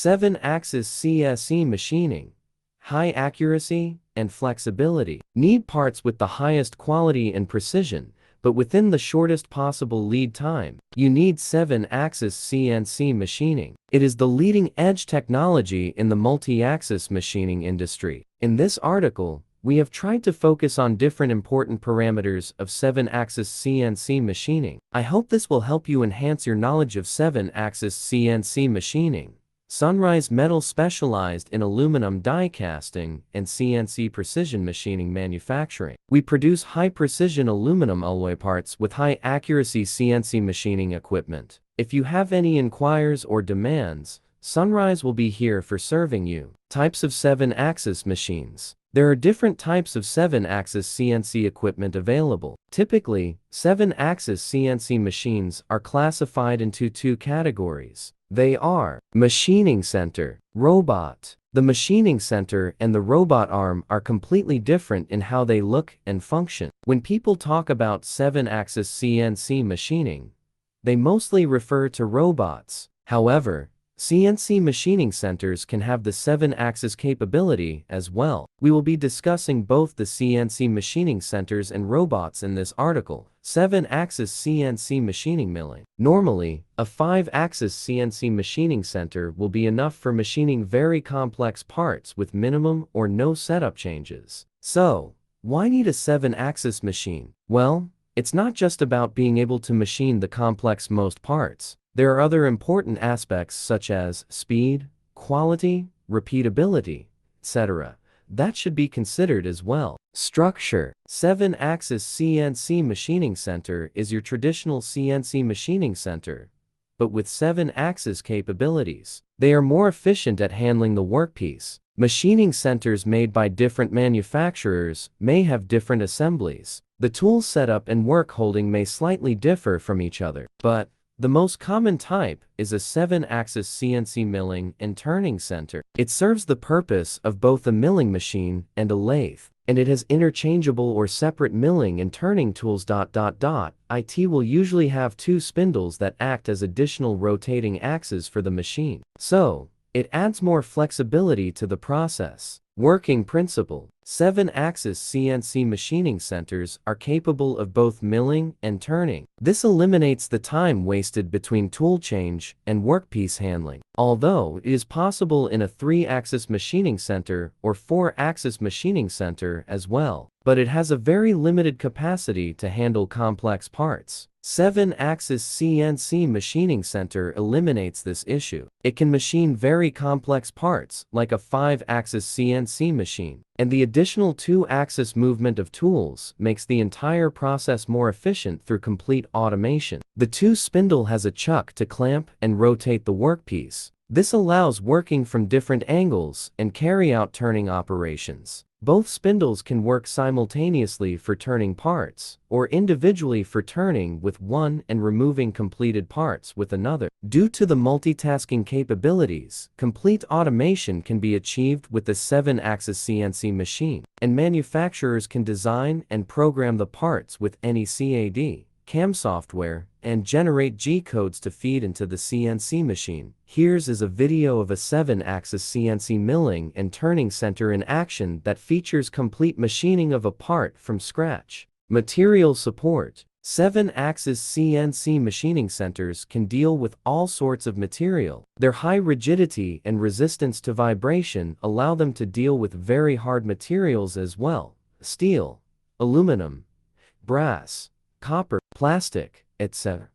7-axis CNC machining. High accuracy and flexibility. Need parts with the highest quality and precision, but within the shortest possible lead time. You need 7-axis CNC machining. It is the leading-edge technology in the multi-axis machining industry. In this article, we have tried to focus on different important parameters of 7-axis CNC machining. I hope this will help you enhance your knowledge of 7-axis CNC machining. Sunrise Metal specialized in aluminum die casting and CNC precision machining manufacturing. We produce high-precision aluminum alloy parts with high-accuracy CNC machining equipment. If you have any inquiries or demands, Sunrise will be here for serving you. Types of 7-axis machines. There are different types of 7-axis CNC equipment available. Typically, 7-axis CNC machines are classified into two categories. They are machining center, robot. The machining center and the robot arm are completely different in how they look and function. When people talk about 7-axis CNC machining, they mostly refer to robots. However, CNC machining centers can have the 7-axis capability as well. We will be discussing both the CNC machining centers and robots in this article. 7-axis CNC machining milling. Normally, a 5-axis CNC machining center will be enough for machining very complex parts with minimum or no setup changes. So, why need a 7-axis machine? Well, it's not just about being able to machine the complex most parts. There are other important aspects such as speed, quality, repeatability, etc. that should be considered as well. Structure. 7-axis CNC machining center is your traditional CNC machining center, but with 7-axis capabilities. They are more efficient at handling the workpiece. Machining centers made by different manufacturers may have different assemblies. The tool setup and work holding may slightly differ from each other, but the most common type is a 7-axis CNC milling and turning center. It serves the purpose of both a milling machine and a lathe, and it has interchangeable or separate milling and turning tools. It will usually have two spindles that act as additional rotating axes for the machine. So, it adds more flexibility to the process. Working principle. 7-axis CNC machining centers are capable of both milling and turning. This eliminates the time wasted between tool change and workpiece handling. Although it is possible in a 3-axis machining center or 4-axis machining center as well, but it has a very limited capacity to handle complex parts. 7-axis CNC machining center eliminates this issue. It can machine very complex parts like a 5-axis CNC machine, and the additional 2-axis movement of tools makes the entire process more efficient through complete automation. The 2-spindle has a chuck to clamp and rotate the workpiece. This allows working from different angles and carry out turning operations. Both spindles can work simultaneously for turning parts, or individually for turning with one and removing completed parts with another. Due to the multitasking capabilities, complete automation can be achieved with the 7-axis CNC machine, and manufacturers can design and program the parts with any CAD, CAM software, and generate G-codes to feed into the CNC machine. Here's a video of a 7-axis CNC milling and turning center in action that features complete machining of a part from scratch. Material support. 7-axis CNC machining centers can deal with all sorts of material. Their high rigidity and resistance to vibration allow them to deal with very hard materials as well: steel, aluminum, brass, copper, plastic, etc.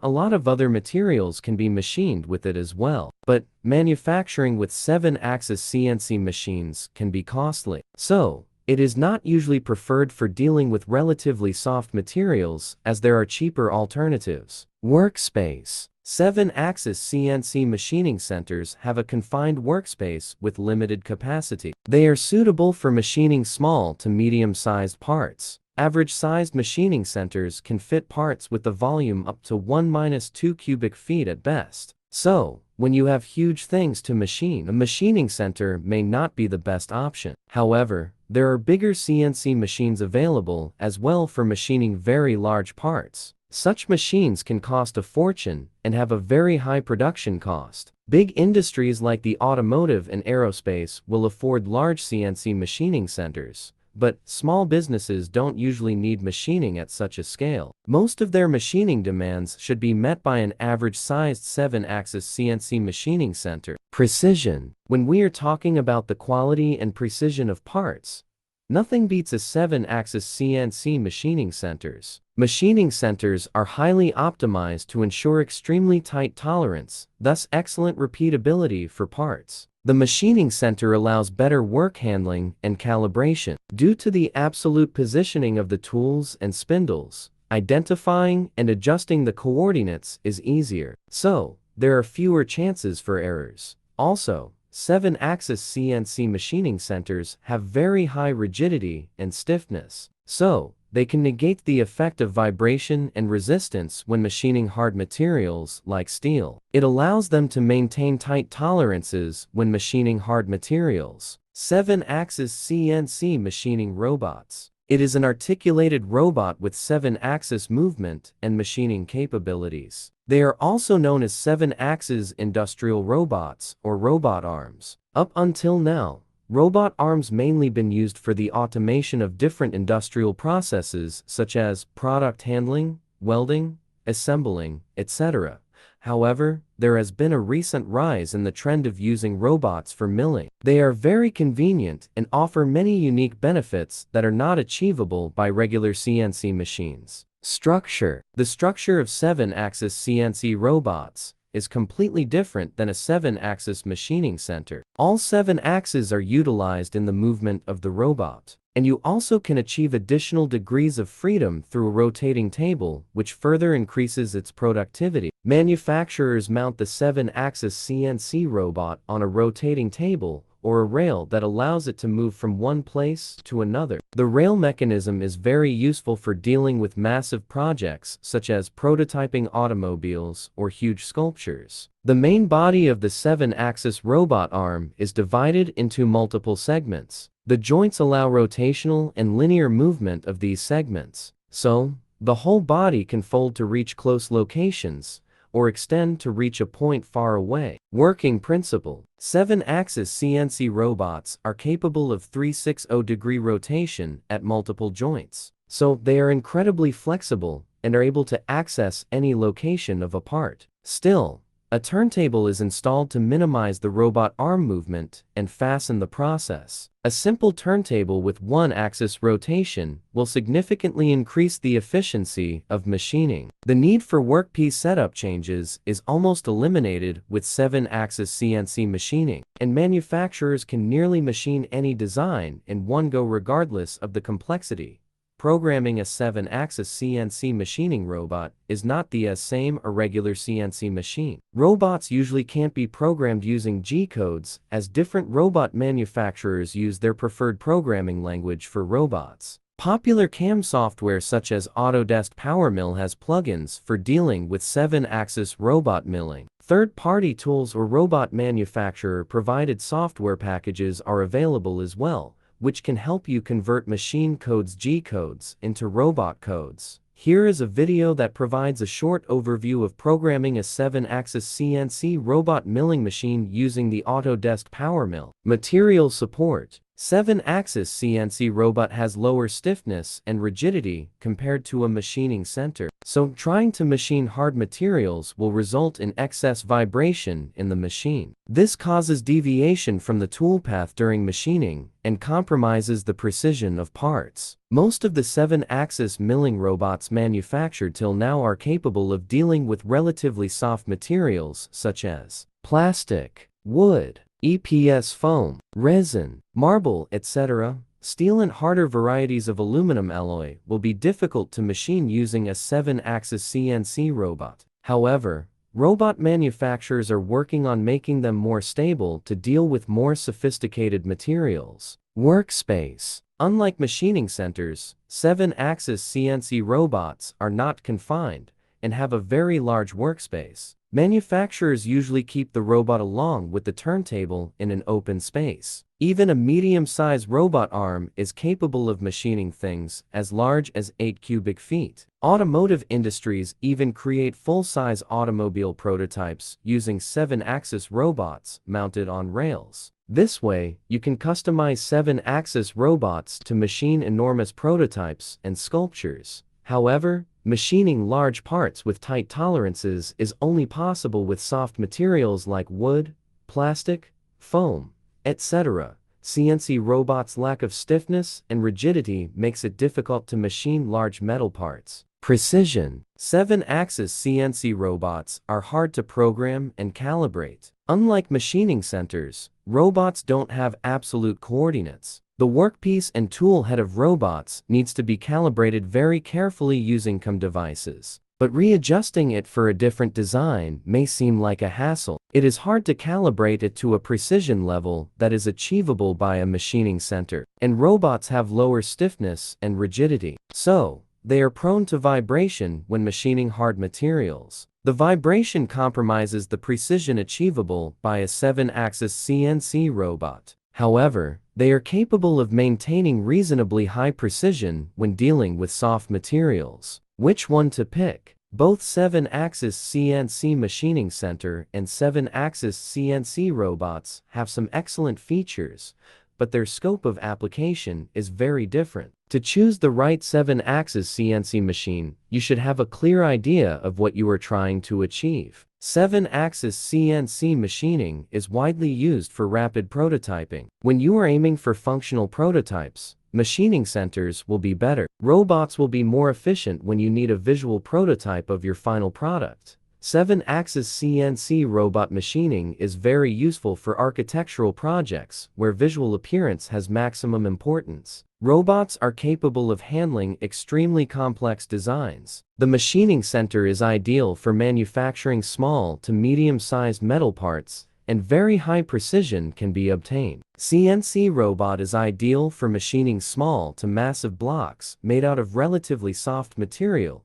A lot of other materials can be machined with it as well, but manufacturing with 7-axis CNC machines can be costly. So, it is not usually preferred for dealing with relatively soft materials, as there are cheaper alternatives. Workspace. 7-axis CNC machining centers have a confined workspace with limited capacity. They are suitable for machining small to medium-sized parts. Average-sized machining centers can fit parts with a volume up to 1-2 cubic feet at best. So, when you have huge things to machine, a machining center may not be the best option. However, there are bigger CNC machines available as well for machining very large parts. Such machines can cost a fortune and have a very high production cost. Big industries like the automotive and aerospace will afford large CNC machining centers, but small businesses don't usually need machining at such a scale. Most of their machining demands should be met by an average-sized 7-axis CNC machining center. Precision. When we are talking about the quality and precision of parts, nothing beats a 7-axis CNC machining centers. Machining centers are highly optimized to ensure extremely tight tolerance, thus excellent repeatability for parts. The machining center allows better work handling and calibration. Due to the absolute positioning of the tools and spindles, identifying and adjusting the coordinates is easier, so there are fewer chances for errors. Also, 7-axis CNC machining centers have very high rigidity and stiffness, so they can negate the effect of vibration and resistance when machining hard materials like steel. It allows them to maintain tight tolerances when machining hard materials. 7-axis CNC machining robots. It is an articulated robot with 7-axis movement and machining capabilities. They are also known as 7-axis industrial robots or robot arms. Up until now, robot arms mainly been used for the automation of different industrial processes such as product handling, welding, assembling, etc. However, there has been a recent rise in the trend of using robots for milling. They are very convenient and offer many unique benefits that are not achievable by regular CNC machines. Structure. The structure of 7-axis CNC robots is completely different than a 7-axis machining center. All 7 axes are utilized in the movement of the robot, and you also can achieve additional degrees of freedom through a rotating table, which further increases its productivity. Manufacturers mount the 7-axis CNC robot on a rotating table or a rail that allows it to move from one place to another. The rail mechanism is very useful for dealing with massive projects such as prototyping automobiles or huge sculptures. The main body of the 7-axis robot arm is divided into multiple segments. The joints allow rotational and linear movement of these segments, so the whole body can fold to reach close locations or extend to reach a point far away. Working principle. 7-axis CNC robots are capable of 360-degree rotation at multiple joints, so they are incredibly flexible and are able to access any location of a part. Still, a turntable is installed to minimize the robot arm movement and fasten the process. A simple turntable with 1-axis rotation will significantly increase the efficiency of machining. The need for workpiece setup changes is almost eliminated with 7-axis CNC machining, and manufacturers can nearly machine any design in one go regardless of the complexity. Programming a 7-axis CNC machining robot is not the same as a regular CNC machine. Robots usually can't be programmed using G-codes, as different robot manufacturers use their preferred programming language for robots. Popular CAM software such as Autodesk PowerMill has plugins for dealing with 7-axis robot milling. Third-party tools or robot manufacturer-provided software packages are available as well, which can help you convert machine codes G-codes into robot codes. Here is a video that provides a short overview of programming a 7-axis CNC robot milling machine using the Autodesk PowerMill. Material support. 7-axis CNC robot has lower stiffness and rigidity compared to a machining center, so trying to machine hard materials will result in excess vibration in the machine. This causes deviation from the toolpath during machining and compromises the precision of parts. Most of the 7-axis milling robots manufactured till now are capable of dealing with relatively soft materials such as plastic, wood, EPS foam, resin, marble, etc. Steel and harder varieties of aluminum alloy will be difficult to machine using a 7-axis CNC robot. However, robot manufacturers are working on making them more stable to deal with more sophisticated materials. Workspace. Unlike machining centers, 7-axis CNC robots are not confined and have a very large workspace. Manufacturers usually keep the robot along with the turntable in an open space. Even a medium-sized robot arm is capable of machining things as large as 8 cubic feet. Automotive industries even create full-size automobile prototypes using 7-axis robots mounted on rails. This way, you can customize 7-axis robots to machine enormous prototypes and sculptures. However, machining large parts with tight tolerances is only possible with soft materials like wood, plastic, foam, etc. CNC robots' lack of stiffness and rigidity makes it difficult to machine large metal parts. Precision. 7-axis CNC robots are hard to program and calibrate. Unlike machining centers, robots don't have absolute coordinates. The workpiece and tool head of robots needs to be calibrated very carefully using CAM devices. But readjusting it for a different design may seem like a hassle. It is hard to calibrate it to a precision level that is achievable by a machining center. And robots have lower stiffness and rigidity. So, they are prone to vibration when machining hard materials. The vibration compromises the precision achievable by a 7-axis CNC robot. However, they are capable of maintaining reasonably high precision when dealing with soft materials. Which one to pick? Both 7-axis CNC Machining Center and 7-axis CNC robots have some excellent features, but their scope of application is very different. To choose the right 7-axis CNC machine, you should have a clear idea of what you are trying to achieve. 7-axis CNC machining is widely used for rapid prototyping. When you are aiming for functional prototypes, machining centers will be better. Robots will be more efficient when you need a visual prototype of your final product. 7-axis CNC robot machining is very useful for architectural projects where visual appearance has maximum importance. Robots are capable of handling extremely complex designs. The machining center is ideal for manufacturing small to medium-sized metal parts, and very high precision can be obtained. CNC robot is ideal for machining small to massive blocks made out of relatively soft material.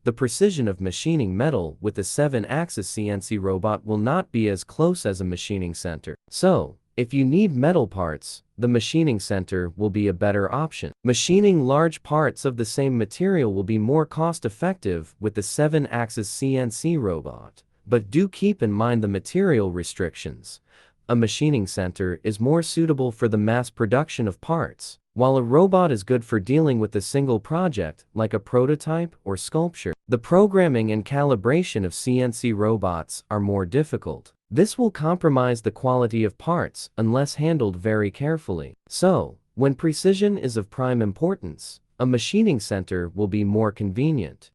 The precision of machining metal with a 7-axis CNC robot will not be as close as a machining center. So, if you need metal parts, the machining center will be a better option. Machining large parts of the same material will be more cost-effective with the 7-axis CNC robot. But do keep in mind the material restrictions. A machining center is more suitable for the mass production of parts, while a robot is good for dealing with a single project, like a prototype or sculpture. The programming and calibration of CNC robots are more difficult. This will compromise the quality of parts unless handled very carefully. So, when precision is of prime importance, a machining center will be more convenient.